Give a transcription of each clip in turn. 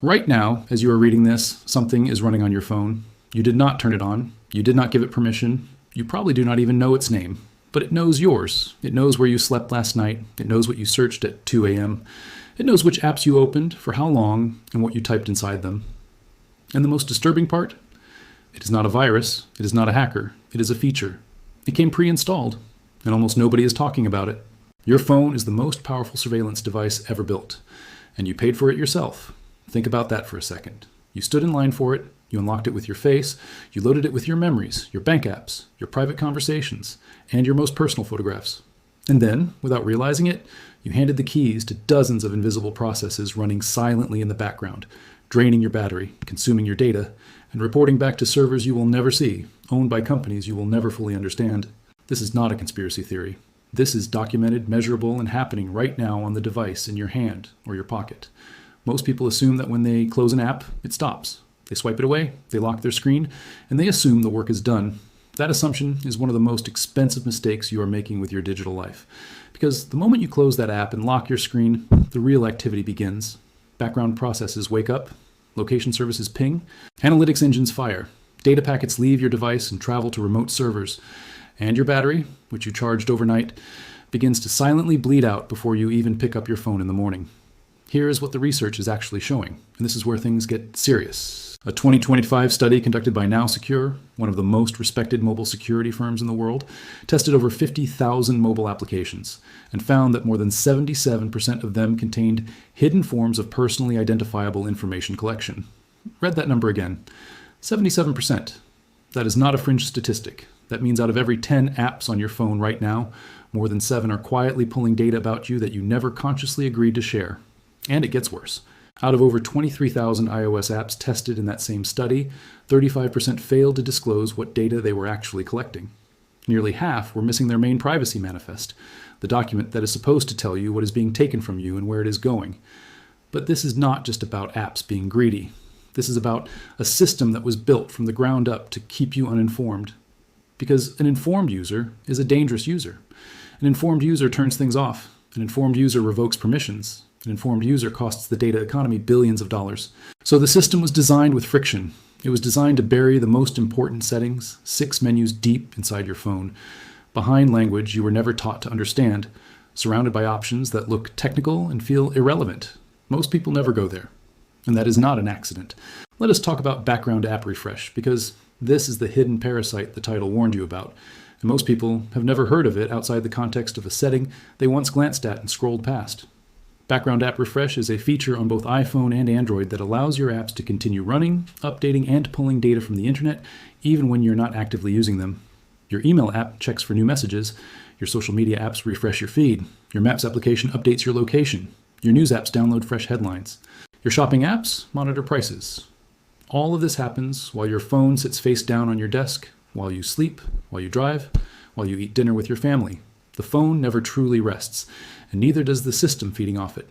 Right now, as you are reading this, something is running on your phone. You did not turn it on. You did not give it permission. You probably do not even know its name, but it knows yours. It knows where you slept last night. It knows what you searched at 2 a.m. It knows which apps you opened, for how long, and what you typed inside them. And the most disturbing part? It is not a virus. It is not a hacker. It is a feature. It came pre-installed, and almost nobody is talking about it. Your phone is the most powerful surveillance device ever built, and you paid for it yourself. Think about that for a second. You stood in line for it, you unlocked it with your face, you loaded it with your memories, your bank apps, your private conversations, and your most personal photographs. And then, without realizing it, you handed the keys to dozens of invisible processes running silently in the background, draining your battery, consuming your data, and reporting back to servers you will never see, owned by companies you will never fully understand. This is not a conspiracy theory. This is documented, measurable, and happening right now on the device in your hand or your pocket. Most people assume that when they close an app, it stops. They swipe it away, they lock their screen, and they assume the work is done. That assumption is one of the most expensive mistakes you are making with your digital life. Because the moment you close that app and lock your screen, the real activity begins. Background processes wake up, location services ping, analytics engines fire, data packets leave your device and travel to remote servers, and your battery, which you charged overnight, begins to silently bleed out before you even pick up your phone in the morning. Here is what the research is actually showing, and this is where things get serious. A 2025 study conducted by NowSecure, one of the most respected mobile security firms in the world, tested over 50,000 mobile applications and found that more than 77% of them contained hidden forms of personally identifiable information collection. Read that number again. 77%. That is not a fringe statistic. That means out of every 10 apps on your phone right now, more than 7 are quietly pulling data about you that you never consciously agreed to share. And it gets worse. Out of over 23,000 iOS apps tested in that same study, 35% failed to disclose what data they were actually collecting. Nearly half were missing their main privacy manifest, the document that is supposed to tell you what is being taken from you and where it is going. But this is not just about apps being greedy. This is about a system that was built from the ground up to keep you uninformed. Because an informed user is a dangerous user. An informed user turns things off. An informed user revokes permissions. An informed user costs the data economy billions of dollars. So the system was designed with friction. It was designed to bury the most important settings, 6 menus deep inside your phone, behind language you were never taught to understand, surrounded by options that look technical and feel irrelevant. Most people never go there. And that is not an accident. Let us talk about background app refresh, because this is the hidden parasite the title warned you about. And most people have never heard of it outside the context of a setting they once glanced at and scrolled past. Background app refresh is a feature on both iPhone and Android that allows your apps to continue running, updating, and pulling data from the internet, even when you're not actively using them. Your email app checks for new messages. Your social media apps refresh your feed. Your Maps application updates your location. Your news apps download fresh headlines. Your shopping apps monitor prices. All of this happens while your phone sits face down on your desk, while you sleep, while you drive, while you eat dinner with your family. The phone never truly rests, and neither does the system feeding off it.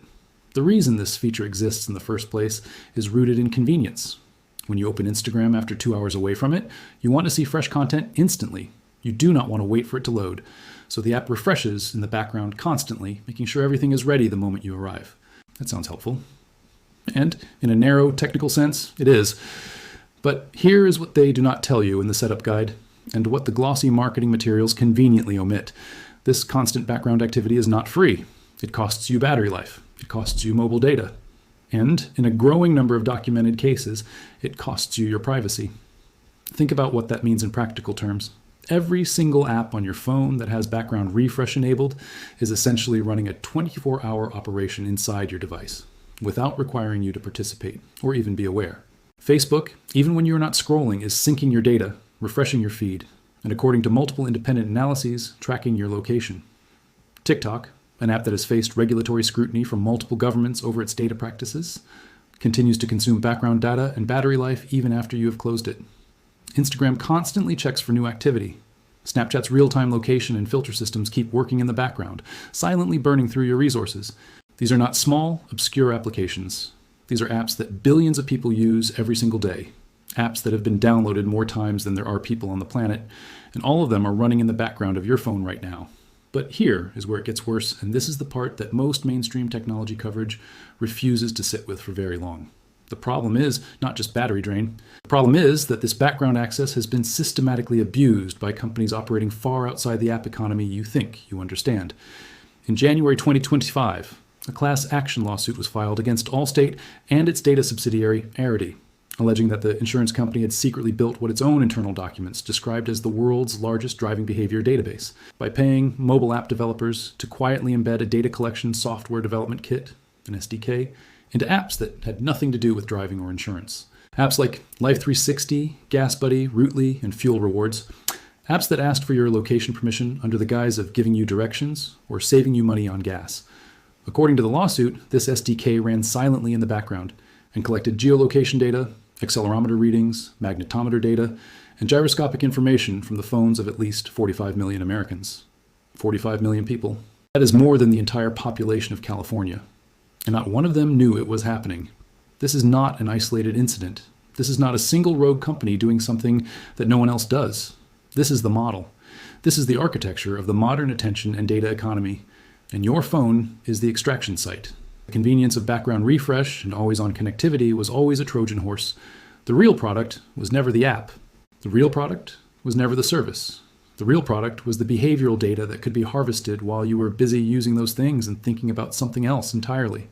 The reason this feature exists in the first place is rooted in convenience. When you open Instagram after 2 hours away from it, you want to see fresh content instantly. You do not want to wait for it to load. So the app refreshes in the background constantly, making sure everything is ready the moment you arrive. That sounds helpful. And in a narrow technical sense, it is. But here is what they do not tell you in the setup guide, and what the glossy marketing materials conveniently omit. This constant background activity is not free. It costs you battery life. It costs you mobile data. And in a growing number of documented cases, it costs you your privacy. Think about what that means in practical terms. Every single app on your phone that has background refresh enabled is essentially running a 24-hour operation inside your device, without requiring you to participate or even be aware. Facebook, even when you're not scrolling, is syncing your data, refreshing your feed, and according to multiple independent analyses, tracking your location. TikTok, an app that has faced regulatory scrutiny from multiple governments over its data practices, continues to consume background data and battery life even after you have closed it. Instagram constantly checks for new activity. Snapchat's real-time location and filter systems keep working in the background, silently burning through your resources. These are not small, obscure applications. These are apps that billions of people use every single day. Apps that have been downloaded more times than there are people on the planet, and all of them are running in the background of your phone right now. But here is where it gets worse, and this is the part that most mainstream technology coverage refuses to sit with for very long. The problem is not just battery drain. The problem is that this background access has been systematically abused by companies operating far outside the app economy you think you understand. In January 2025, a class action lawsuit was filed against Allstate and its data subsidiary, Arity, alleging that the insurance company had secretly built what its own internal documents described as the world's largest driving behavior database by paying mobile app developers to quietly embed a data collection software development kit, an SDK, into apps that had nothing to do with driving or insurance. Apps like Life 360, Gas Buddy, Rootly, and Fuel Rewards. Apps that asked for your location permission under the guise of giving you directions or saving you money on gas. According to the lawsuit, this SDK ran silently in the background and collected geolocation data, accelerometer readings, magnetometer data, and gyroscopic information from the phones of at least 45 million Americans. 45 million people. That is more than the entire population of California. And not one of them knew it was happening. This is not an isolated incident. This is not a single rogue company doing something that no one else does. This is the model. This is the architecture of the modern attention and data economy. And your phone is the extraction site. The convenience of background refresh and always-on connectivity was always a Trojan horse. The real product was never the app. The real product was never the service. The real product was the behavioral data that could be harvested while you were busy using those things and thinking about something else entirely.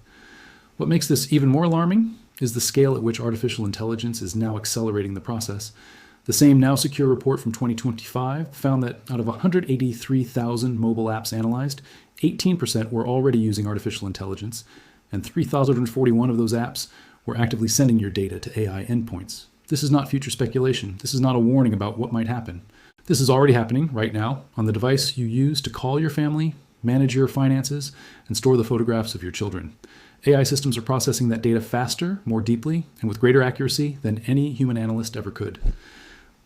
What makes this even more alarming is the scale at which artificial intelligence is now accelerating the process. The same Now Secure report from 2025 found that out of 183,000 mobile apps analyzed, 18% were already using artificial intelligence, and 3,041 of those apps were actively sending your data to AI endpoints. This is not future speculation. This is not a warning about what might happen. This is already happening right now on the device you use to call your family, manage your finances, and store the photographs of your children. AI systems are processing that data faster, more deeply, and with greater accuracy than any human analyst ever could.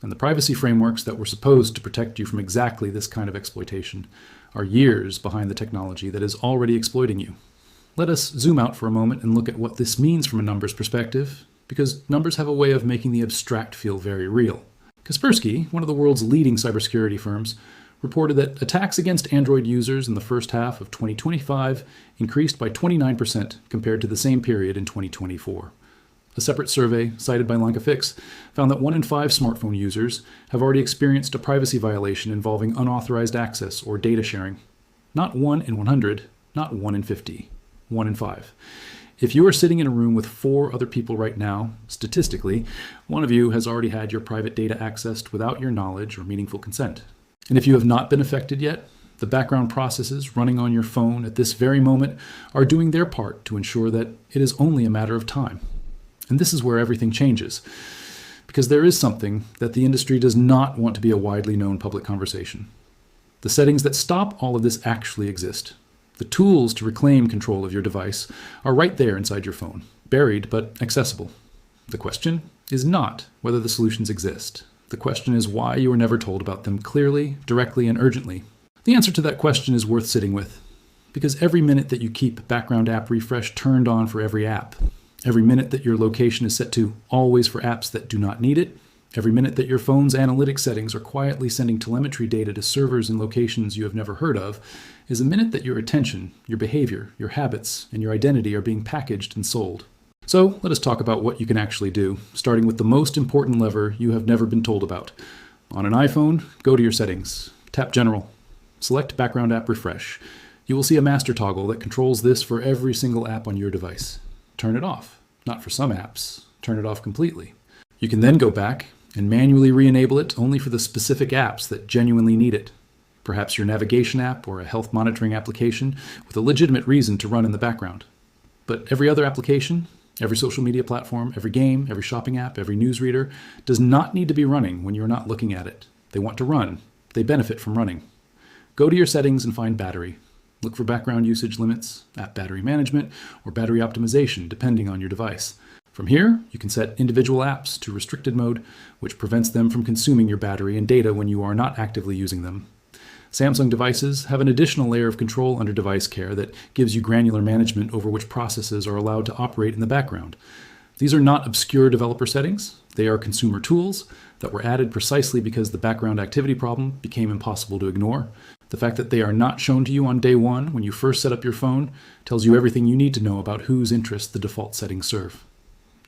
And the privacy frameworks that were supposed to protect you from exactly this kind of exploitation are years behind the technology that is already exploiting you. Let us zoom out for a moment and look at what this means from a numbers perspective, because numbers have a way of making the abstract feel very real. Kaspersky, one of the world's leading cybersecurity firms, reported that attacks against Android users in the first half of 2025 increased by 29% compared to the same period in 2024. A separate survey, cited by Lankafix, found that 1 in 5 smartphone users have already experienced a privacy violation involving unauthorized access or data sharing. Not 1 in 100, not 1 in 50, 1 in 5. If you are sitting in a room with 4 other people right now, statistically, one of you has already had your private data accessed without your knowledge or meaningful consent. And if you have not been affected yet, the background processes running on your phone at this very moment are doing their part to ensure that it is only a matter of time. And this is where everything changes, because there is something that the industry does not want to be a widely known public conversation. The settings that stop all of this actually exist. The tools to reclaim control of your device are right there inside your phone, buried but accessible. The question is not whether the solutions exist. The question is why you were never told about them clearly, directly, and urgently. The answer to that question is worth sitting with, because every minute that you keep background app refresh turned on for every app, every minute that your location is set to always for apps that do not need it, every minute that your phone's analytics settings are quietly sending telemetry data to servers in locations you have never heard of, is a minute that your attention, your behavior, your habits, and your identity are being packaged and sold. So let us talk about what you can actually do, starting with the most important lever you have never been told about. On an iPhone, go to your settings, tap General, select Background App Refresh. You will see a master toggle that controls this for every single app on your device. Turn it off. Not for some apps. Turn it off completely. You can then go back and manually re-enable it only for the specific apps that genuinely need it. Perhaps your navigation app or a health monitoring application with a legitimate reason to run in the background. But every other application, every social media platform, every game, every shopping app, every newsreader does not need to be running when you're not looking at it. They want to run. They benefit from running. Go to your settings and find battery. Look for background usage limits, app battery management, or battery optimization, depending on your device. From here, you can set individual apps to restricted mode, which prevents them from consuming your battery and data when you are not actively using them. Samsung devices have an additional layer of control under device care that gives you granular management over which processes are allowed to operate in the background. These are not obscure developer settings. They are consumer tools that were added precisely because the background activity problem became impossible to ignore. The fact that they are not shown to you on day one when you first set up your phone tells you everything you need to know about whose interests the default settings serve.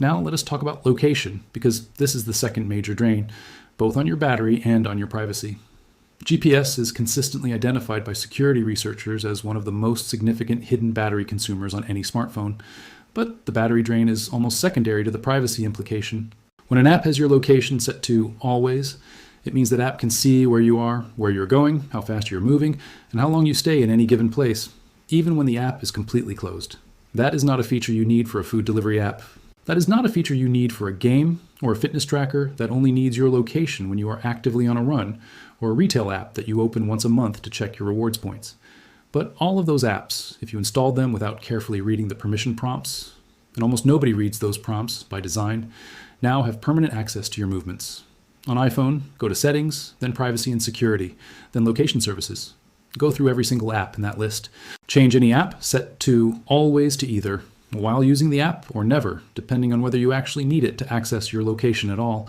Now let us talk about location, because this is the second major drain, both on your battery and on your privacy. GPS is consistently identified by security researchers as one of the most significant hidden battery consumers on any smartphone, but the battery drain is almost secondary to the privacy implication. When an app has your location set to always, it means that app can see where you are, where you're going, how fast you're moving, and how long you stay in any given place, even when the app is completely closed. That is not a feature you need for a food delivery app. That is not a feature you need for a game or a fitness tracker that only needs your location when you are actively on a run, or a retail app that you open once a month to check your rewards points. But all of those apps, if you installed them without carefully reading the permission prompts, and almost nobody reads those prompts by design, now have permanent access to your movements. On iPhone, go to Settings, then Privacy and Security, then Location Services. Go through every single app in that list. Change any app set to always to either while using the app or never, depending on whether you actually need it to access your location at all.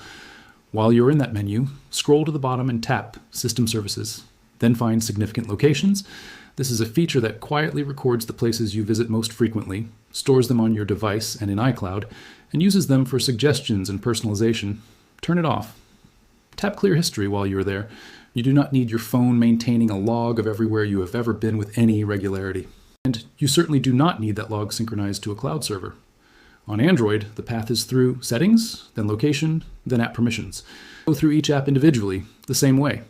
While you're in that menu, scroll to the bottom and tap System Services. Then find Significant Locations. This is a feature that quietly records the places you visit most frequently, stores them on your device and in iCloud, and uses them for suggestions and personalization. Turn it off. Tap Clear History while you're there. You do not need your phone maintaining a log of everywhere you have ever been with any regularity. And you certainly do not need that log synchronized to a cloud server. On Android, the path is through Settings, then Location, then App Permissions. Go through each app individually, the same way.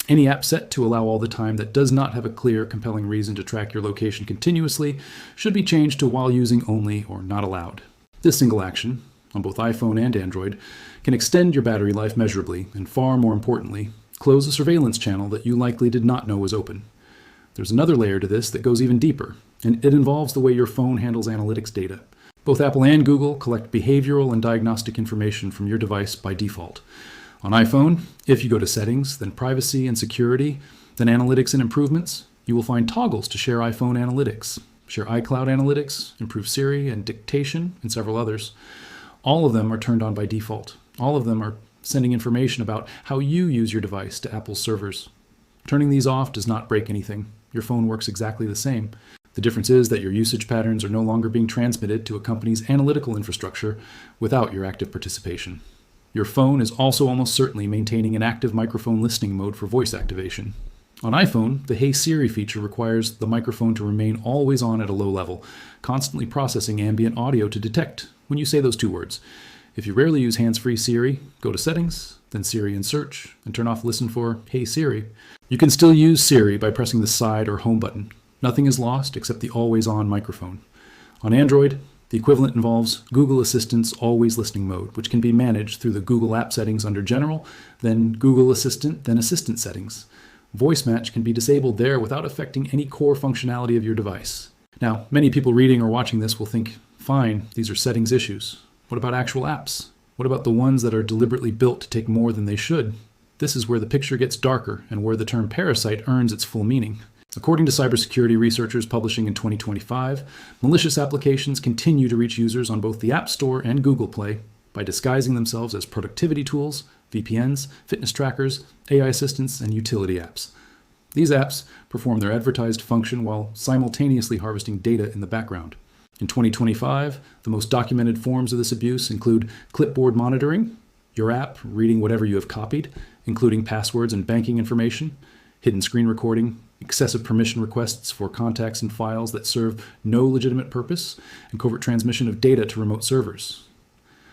Any app set to allow all the time that does not have a clear, compelling reason to track your location continuously should be changed to while using only or not allowed. This single action, on both iPhone and Android, can extend your battery life measurably, and far more importantly, close a surveillance channel that you likely did not know was open. There's another layer to this that goes even deeper, and it involves the way your phone handles analytics data. Both Apple and Google collect behavioral and diagnostic information from your device by default. On iPhone, if you go to Settings, then Privacy and Security, then Analytics and Improvements, you will find toggles to share iPhone analytics, share iCloud analytics, improve Siri and dictation, and several others. All of them are turned on by default. All of them are sending information about how you use your device to Apple's servers. Turning these off does not break anything. Your phone works exactly the same. The difference is that your usage patterns are no longer being transmitted to a company's analytical infrastructure without your active participation. Your phone is also almost certainly maintaining an active microphone listening mode for voice activation. On iPhone, the Hey Siri feature requires the microphone to remain always on at a low level, constantly processing ambient audio to detect when you say those two words. If you rarely use hands-free Siri, go to Settings, then Siri and Search, and turn off Listen for Hey Siri. You can still use Siri by pressing the side or home button. Nothing is lost except the always-on microphone. On Android, the equivalent involves Google Assistant's always listening mode, which can be managed through the Google app settings under General, then Google Assistant, then Assistant settings. Voice match can be disabled there without affecting any core functionality of your device. Now, many people reading or watching this will think, fine, these are settings issues. What about actual apps? What about the ones that are deliberately built to take more than they should? This is where the picture gets darker and where the term parasite earns its full meaning. According to cybersecurity researchers publishing in 2025, malicious applications continue to reach users on both the App Store and Google Play by disguising themselves as productivity tools, VPNs, fitness trackers, AI assistants, and utility apps. These apps perform their advertised function while simultaneously harvesting data in the background. In 2025, the most documented forms of this abuse include clipboard monitoring, your app reading whatever you have copied, including passwords and banking information, hidden screen recording, excessive permission requests for contacts and files that serve no legitimate purpose, and covert transmission of data to remote servers.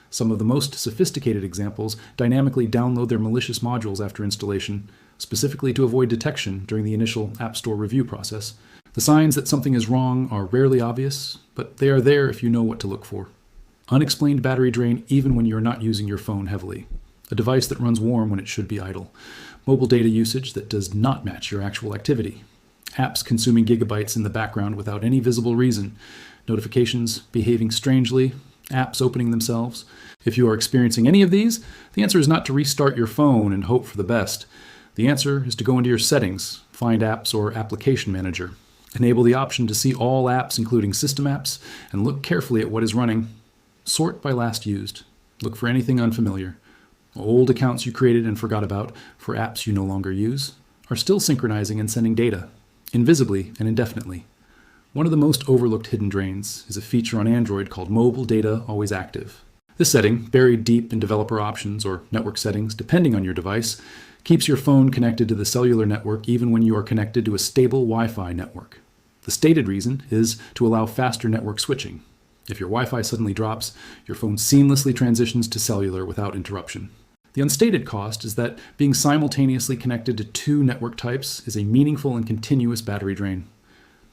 Some of the most sophisticated examples dynamically download their malicious modules after installation, specifically to avoid detection during the initial App Store review process. The signs that something is wrong are rarely obvious, but they are there if you know what to look for. Unexplained battery drain even when you're not using your phone heavily. A device that runs warm when it should be idle. Mobile data usage that does not match your actual activity. Apps consuming gigabytes in the background without any visible reason. Notifications behaving strangely. Apps opening themselves. If you are experiencing any of these, the answer is not to restart your phone and hope for the best. The answer is to go into your settings, find apps or application manager. Enable the option to see all apps, including system apps, and look carefully at what is running. Sort by last used. Look for anything unfamiliar. Old accounts you created and forgot about for apps you no longer use are still synchronizing and sending data, invisibly and indefinitely. One of the most overlooked hidden drains is a feature on Android called Mobile Data Always Active. This setting, buried deep in developer options or network settings, depending on your device, keeps your phone connected to the cellular network even when you are connected to a stable Wi-Fi network. The stated reason is to allow faster network switching. If your Wi-Fi suddenly drops, your phone seamlessly transitions to cellular without interruption. The unstated cost is that being simultaneously connected to two network types is a meaningful and continuous battery drain.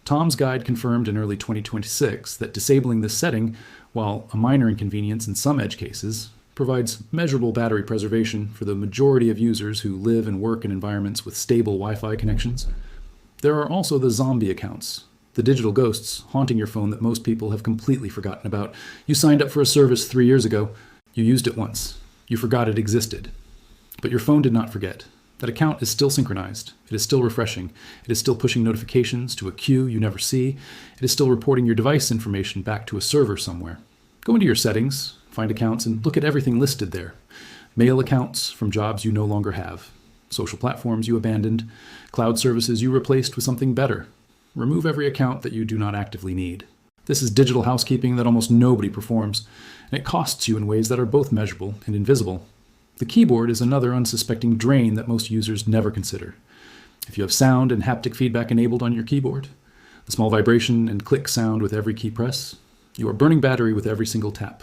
Tom's guide confirmed in early 2026 that disabling this setting, while a minor inconvenience in some edge cases, provides measurable battery preservation for the majority of users who live and work in environments with stable Wi-Fi connections. There are also the zombie accounts, the digital ghosts haunting your phone that most people have completely forgotten about. You signed up for a service 3 years ago. You used it once. You forgot it existed. But your phone did not forget. That account is still synchronized. It is still refreshing. It is still pushing notifications to a queue you never see. It is still reporting your device information back to a server somewhere. Go into your settings, find accounts, and look at everything listed there. Mail accounts from jobs you no longer have. Social platforms you abandoned. Cloud services you replaced with something better. Remove every account that you do not actively need. This is digital housekeeping that almost nobody performs, and it costs you in ways that are both measurable and invisible. The keyboard is another unsuspecting drain that most users never consider. If you have sound and haptic feedback enabled on your keyboard, the small vibration and click sound with every key press, you are burning battery with every single tap.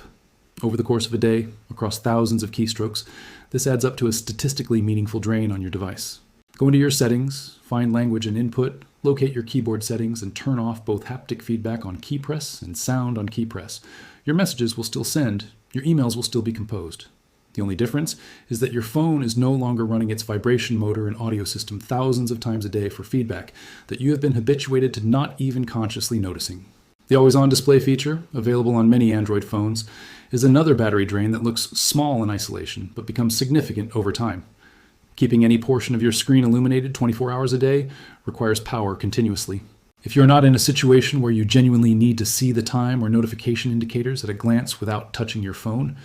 Over the course of a day, across thousands of keystrokes, this adds up to a statistically meaningful drain on your device. Go into your settings, find language and input, locate your keyboard settings, and turn off both haptic feedback on key press and sound on key press. Your messages will still send, your emails will still be composed. The only difference is that your phone is no longer running its vibration motor and audio system thousands of times a day for feedback that you have been habituated to not even consciously noticing. The always-on display feature, available on many Android phones, is another battery drain that looks small in isolation but becomes significant over time. Keeping any portion of your screen illuminated 24 hours a day requires power continuously. If you're not in a situation where you genuinely need to see the time or notification indicators at a glance without touching your phone,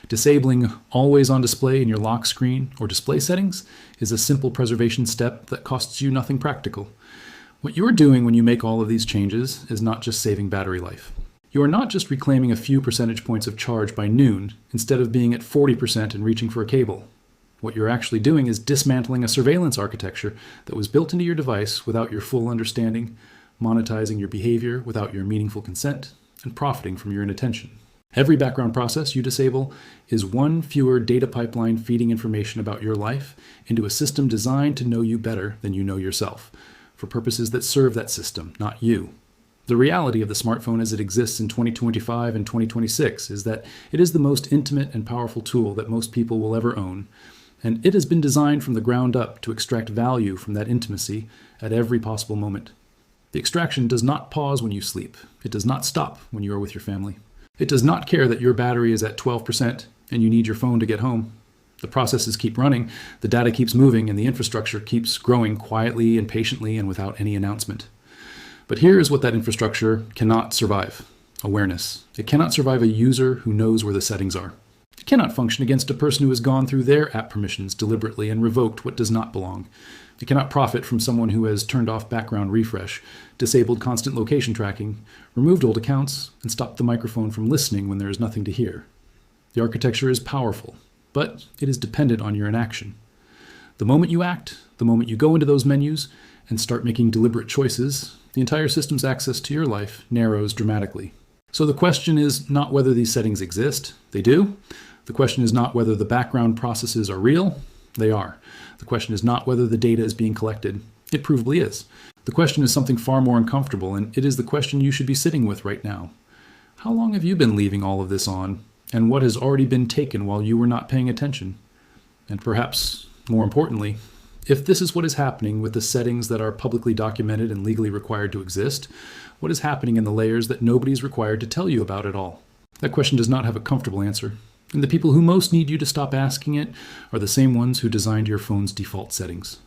disabling always on display in your lock screen or display settings is a simple preservation step that costs you nothing practical. What you're doing when you make all of these changes is not just saving battery life. You are not just reclaiming a few percentage points of charge by noon instead of being at 40% and reaching for a cable. What you're actually doing is dismantling a surveillance architecture that was built into your device without your full understanding, monetizing your behavior without your meaningful consent, and profiting from your inattention. Every background process you disable is one fewer data pipeline feeding information about your life into a system designed to know you better than you know yourself, for purposes that serve that system, not you. The reality of the smartphone as it exists in 2025 and 2026 is that it is the most intimate and powerful tool that most people will ever own, and it has been designed from the ground up to extract value from that intimacy at every possible moment. The extraction does not pause when you sleep. It does not stop when you are with your family. It does not care that your battery is at 12% and you need your phone to get home. The processes keep running, the data keeps moving, and the infrastructure keeps growing quietly and patiently and without any announcement. But here is what that infrastructure cannot survive: awareness. It cannot survive a user who knows where the settings are. It cannot function against a person who has gone through their app permissions deliberately and revoked what does not belong. It cannot profit from someone who has turned off background refresh, disabled constant location tracking, removed old accounts, and stopped the microphone from listening when there is nothing to hear. The architecture is powerful, but it is dependent on your inaction. The moment you act, the moment you go into those menus and start making deliberate choices, the entire system's access to your life narrows dramatically. So the question is not whether these settings exist. They do. The question is not whether the background processes are real. They are. The question is not whether the data is being collected. It provably is. The question is something far more uncomfortable, and it is the question you should be sitting with right now. How long have you been leaving all of this on, and what has already been taken while you were not paying attention? And perhaps, more importantly, if this is what is happening with the settings that are publicly documented and legally required to exist, what is happening in the layers that nobody is required to tell you about at all? That question does not have a comfortable answer. And the people who most need you to stop asking it are the same ones who designed your phone's default settings.